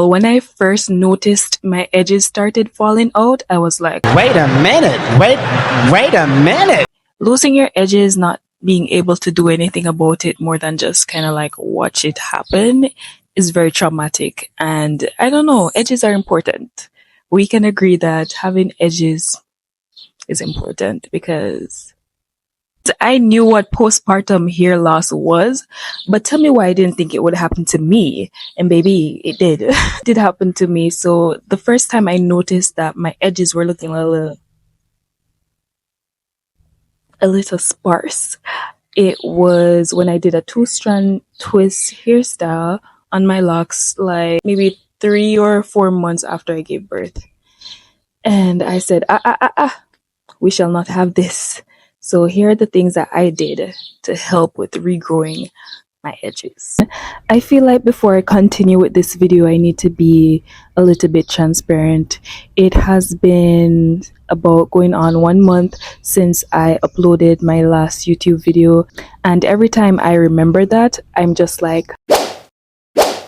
When I first noticed my edges started falling out, I was like, wait a minute, wait a minute. Losing your edges, not being able to do anything about it more than just kind of like watch it happen is very traumatic. And I don't know, edges are important. We can agree that having edges is important because I knew what postpartum hair loss was, but tell me why I didn't think it would happen to me. And baby, it did. It did happen to me. So the first time I noticed that my edges were looking a little sparse, it was when I did a 2-strand twist hairstyle on my locks, like maybe 3 or 4 months after I gave birth. And I said, we shall not have this. So here are the things that I did to help with regrowing my edges. I feel like before I continue with this video, I need to be a little bit transparent. It has been about going on 1 month since I uploaded my last YouTube video. And every time I remember that, I'm just like,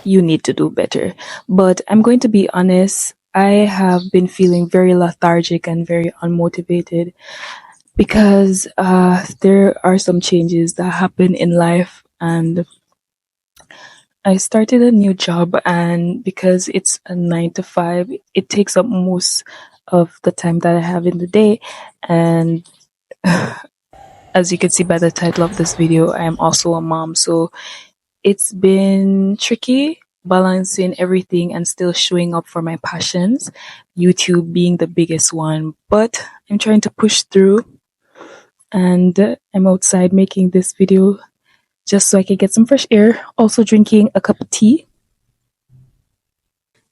you need to do better. But I'm going to be honest, I have been feeling very lethargic and very unmotivated because there are some changes that happen in life, and I started a new job, and because it's a 9 to 5, it takes up most of the time that I have in the day. And as you can see by the title of this video, I am also a mom, so it's been tricky balancing everything and still showing up for my passions, YouTube being the biggest one. But I'm trying to push through, and I'm outside making this video just so I can get some fresh air, also drinking a cup of tea.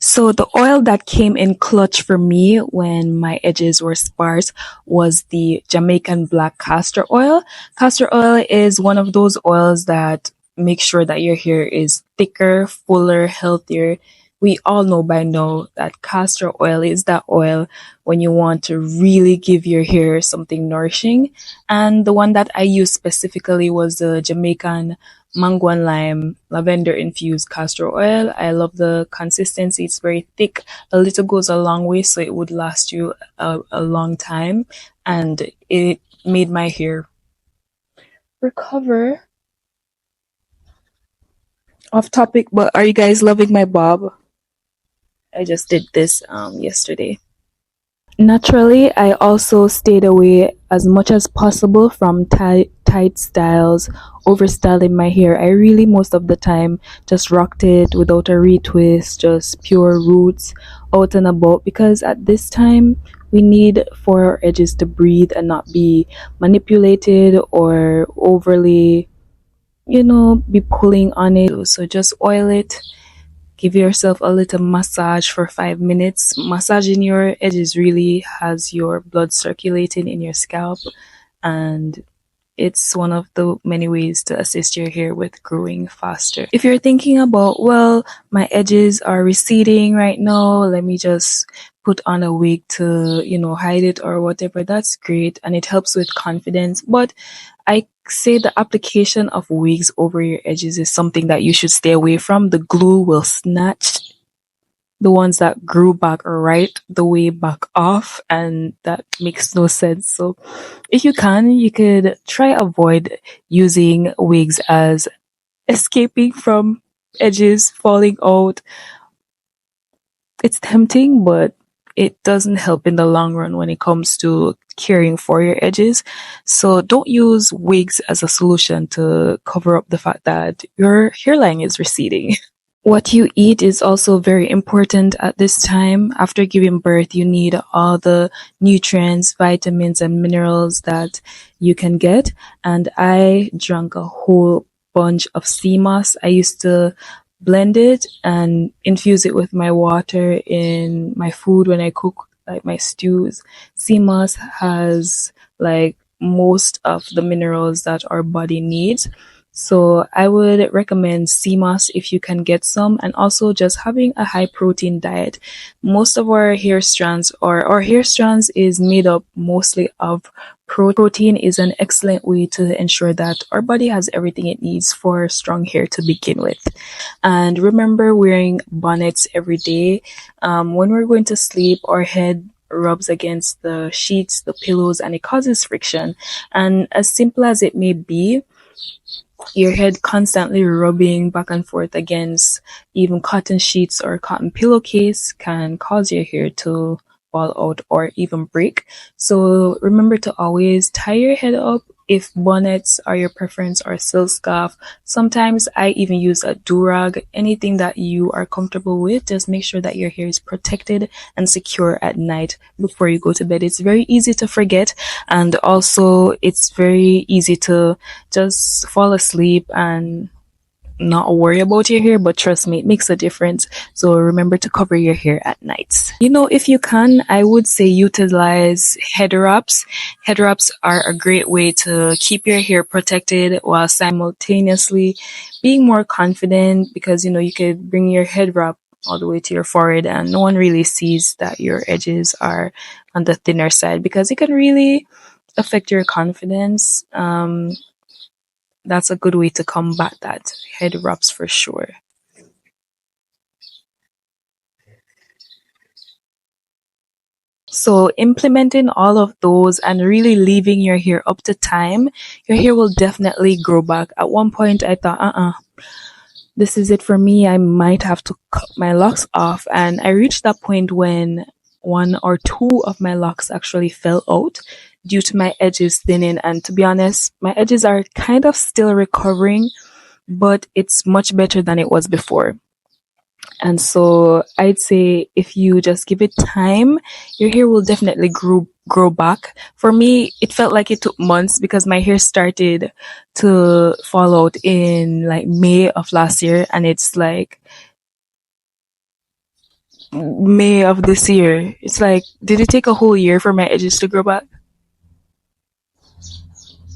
So the oil that came in clutch for me when my edges were sparse was the Jamaican black castor oil. Castor oil is one of those oils that make sure that your hair is thicker, fuller, healthier. We all know by now that castor oil is that oil when you want to really give your hair something nourishing. And the one that I used specifically was the Jamaican mango and lime lavender infused castor oil. I love the consistency. It's very thick. A little goes a long way, so it would last you a long time. And it made my hair recover. Off topic, but are you guys loving my bob? I just did this yesterday. Naturally, I also stayed away as much as possible from tight styles, overstyling my hair. I really, most of the time, just rocked it without a retwist, just pure roots out and about, because at this time, we need for our edges to breathe and not be manipulated or overly, be pulling on it. So just oil it. Give yourself a little massage for 5 minutes. Massaging your edges really has your blood circulating in your scalp, and it's one of the many ways to assist your hair with growing faster. If you're thinking about, well, my edges are receding right now, let me just put on a wig to, hide it or whatever, that's great and it helps with confidence. But I say the application of wigs over your edges is something that you should stay away from. The glue will snatch the ones that grew back right the way back off, and that makes no sense. So if you can, you could try avoid using wigs as escaping from edges falling out. It's tempting, but it doesn't help in the long run when it comes to caring for your edges. So don't use wigs as a solution to cover up the fact that your hairline is receding. What you eat is also very important at this time. After giving birth, you need all the nutrients, vitamins, and minerals that you can get. And I drank a whole bunch of sea moss. I used to blend it and infuse it with my water in my food when I cook, like my stews. Sea moss has like most of the minerals that our body needs. So I would recommend sea moss if you can get some, and also just having a high protein diet. Most of our hair strands, or our hair strands, is made up mostly of protein. Is an excellent way to ensure that our body has everything it needs for strong hair to begin with. And remember wearing bonnets every day. When we're going to sleep, our head rubs against the sheets, the pillows, and it causes friction. And as simple as it may be, your head constantly rubbing back and forth against even cotton sheets or cotton pillowcase can cause your hair to fall out or even break. So remember to always tie your head up. If bonnets are your preference, or silk scarf, sometimes I even use a do-rag. Anything that you are comfortable with, just make sure that your hair is protected and secure at night before you go to bed. It's very easy to forget, and also it's very easy to just fall asleep and not worry about your hair, but trust me, it makes a difference. So remember to cover your hair at night. If you can, I would say utilize head wraps. Head wraps are a great way to keep your hair protected while simultaneously being more confident, because you could bring your head wrap all the way to your forehead and no one really sees that your edges are on the thinner side, because it can really affect your confidence. That's a good way to combat that. Head wraps for sure. So implementing all of those and really leaving your hair up to time, your hair will definitely grow back. At one point I thought, this is it for me. I might have to cut my locks off. And I reached that point when one or two of my locks actually fell out due to my edges thinning. And to be honest, my edges are kind of still recovering, but it's much better than it was before. And so I'd say if you just give it time, your hair will definitely grow back. For me, it felt like it took months because my hair started to fall out in like May of last year, and it's like May of this year. It's like, did it take a whole year for my edges to grow back?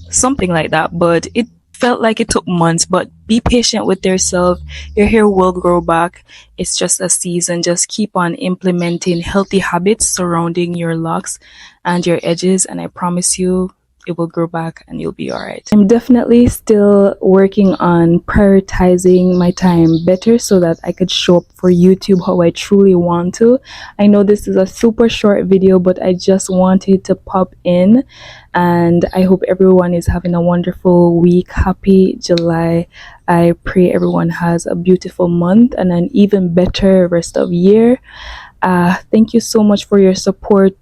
Something like that, but it felt like it took months. But be patient with yourself. Your hair will grow back. It's just a season. Just keep on implementing healthy habits surrounding your locks and your edges, and I promise you it will grow back and you'll be all right. I'm definitely still working on prioritizing my time better so that I could show up for YouTube how I truly want to. I know this is a super short video, but I just wanted to pop in, and I hope everyone is having a wonderful week. Happy July. I pray everyone has a beautiful month and an even better rest of year. Thank you so much for your support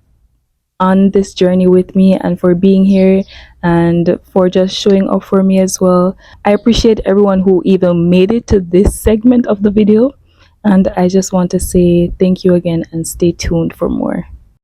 on this journey with me and for being here and for just showing up for me as well. I appreciate everyone who even made it to this segment of the video, and I just want to say thank you again and stay tuned for more.